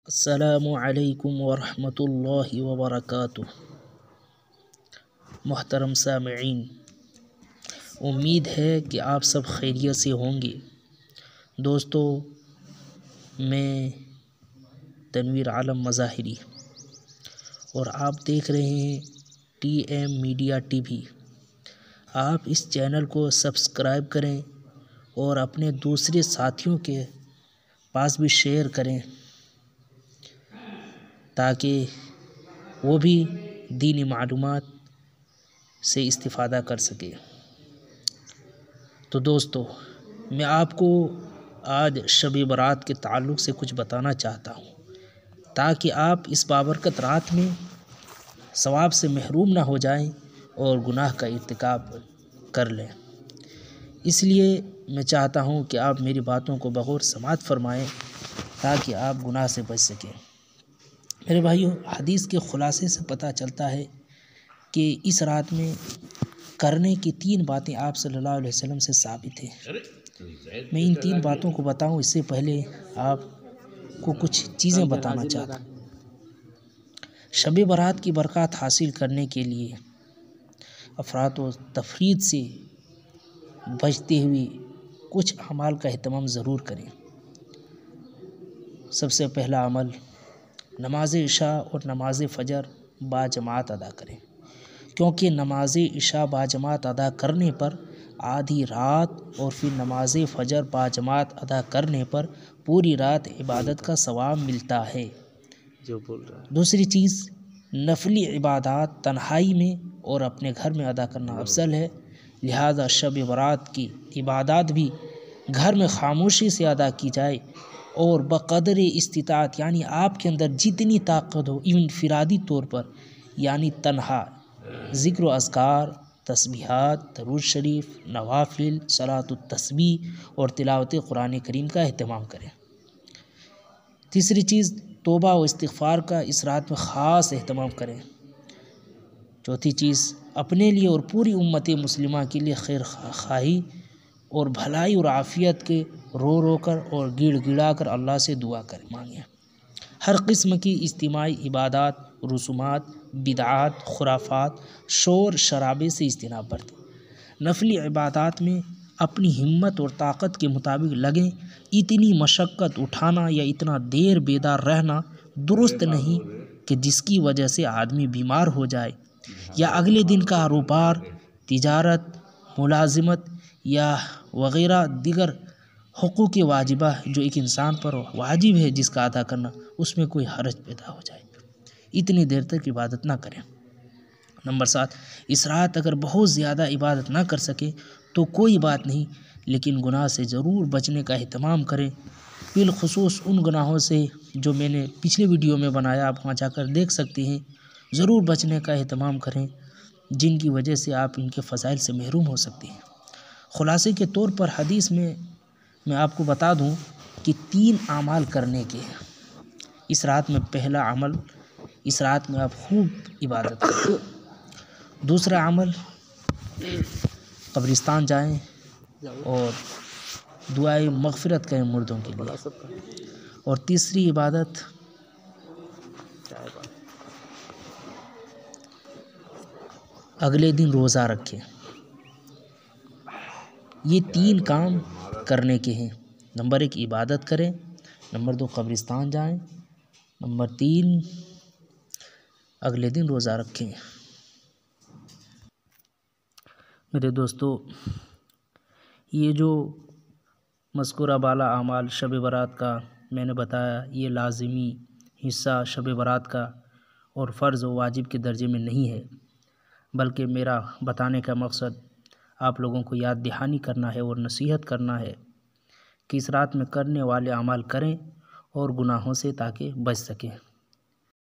السلام علیکم ورحمۃ اللہ وبرکاتہ۔ محترم سامعین، امید ہے کہ آپ سب خیریت سے ہوں گے۔ دوستو، میں تنویر عالم مظاہری اور آپ دیکھ رہے ہیں T M media T V. آپ اس چینل کو سبسکرائب کریں اور اپنے دوسرے ساتھیوں کے پاس بھی شیئر کریں تاکہ وہ بھی دینی معلومات سے استفادہ کر سکے۔ تو دوستو، میں آپ کو آج شب برات کے تعلق سے کچھ بتانا چاہتا ہوں تاکہ آپ اس بابرکت رات میں ثواب سے محروم نہ ہو جائیں اور گناہ کا ارتکاب کر لیں۔ اس لیے میں چاہتا ہوں کہ آپ میری باتوں کو بغور سماعت فرمائیں تاکہ آپ گناہ سے بچ سکیں۔ میرے بھائیو، حدیث کے خلاصے سے پتہ چلتا ہے کہ اس رات میں کرنے کی 3 باتیں آپ صلی اللہ علیہ وسلم سے ثابت ہیں۔ میں ان 3 باتوں کو بتاؤں اس سے پہلے آپ کو کچھ چیزیں بتانا چاہتا ہوں۔ شب برات کی برکات حاصل کرنے کے لیے افراط و تفریط سے بچتے ہوئے کچھ اعمال کا اہتمام ضرور کریں۔ سب سے پہلا عمل، نماز عشاء اور نماز فجر باجماعت ادا کریں، کیونکہ نماز عشاء باجماعت ادا کرنے پر آدھی رات اور پھر نماز فجر باجماعت ادا کرنے پر پوری رات عبادت کا ثواب ملتا ہے۔ دوسری چیز، نفلی عبادات تنہائی میں اور اپنے گھر میں ادا کرنا افضل ہے، لہذا شب برات کی عبادات بھی گھر میں خاموشی سے ادا کی جائے اور بقدر استطاعت، یعنی آپ کے اندر جتنی طاقت ہو، انفرادی طور پر یعنی تنہا ذکر و اذکار، تسبیحات، درود شریف، نوافل، صلاۃ التسبیح اور تلاوت قرآن کریم کا اہتمام کریں۔ تیسری چیز، توبہ و استغفار کا اس رات میں خاص اہتمام کریں۔ چوتھی چیز، اپنے لیے اور پوری امت مسلمہ کے لیے خیر خواہی اور بھلائی اور عافیت کے رو رو کر اور گڑ گڑا کر اللہ سے دعا مانگیں۔ ہر قسم کی اجتماعی عبادات، رسومات، بدعات، خرافات، شور شرابے سے اجتناب برتیں۔ نفلی عبادات میں اپنی ہمت اور طاقت کے مطابق لگیں۔ اتنی مشقت اٹھانا یا اتنا دیر بیدار رہنا درست نہیں کہ جس کی وجہ سے آدمی بیمار ہو جائے یا اگلے دن کاروبار، تجارت، ملازمت یا وغیرہ دیگر حقوق واجبہ جو ایک انسان پر واجب ہے جس کا ادا کرنا، اس میں کوئی حرج پیدا ہو جائے۔ اتنی دیر تک عبادت نہ کریں۔ نمبر 7، اس رات اگر بہت زیادہ عبادت نہ کر سکیں تو کوئی بات نہیں، لیکن گناہ سے ضرور بچنے کا اہتمام کریں، بالخصوص ان گناہوں سے جو میں نے پچھلے ویڈیو میں بنایا، آپ وہاں جا کر دیکھ سکتے ہیں۔ ضرور بچنے کا اہتمام کریں جن کی وجہ سے آپ ان کے فضائل سے محروم ہو سکتے ہیں۔ خلاصے کے طور پر حدیث میں آپ کو بتا دوں کہ 3 اعمال کرنے کے ہیں اس رات میں۔ پہلا عمل، اس رات میں آپ خوب عبادت کریں۔ دوسرا عمل، قبرستان جائیں اور دعائے مغفرت کریں مردوں کے لیے۔ اور تیسری عبادت، اگلے دن روزہ رکھیں۔ یہ 3 کام کرنے کے ہیں۔ نمبر 1، عبادت کریں۔ نمبر 2، قبرستان جائیں۔ نمبر 3، اگلے دن روزہ رکھیں۔ میرے دوستو، یہ جو مذکورہ بالا اعمال شب برات کا میں نے بتایا، یہ لازمی حصہ شب برات کا اور فرض و واجب کے درجے میں نہیں ہے، بلکہ میرا بتانے کا مقصد آپ لوگوں کو یاد دہانی کرنا ہے اور نصیحت کرنا ہے کہ اس رات میں کرنے والے اعمال کریں اور گناہوں سے تاکہ بچ سکیں۔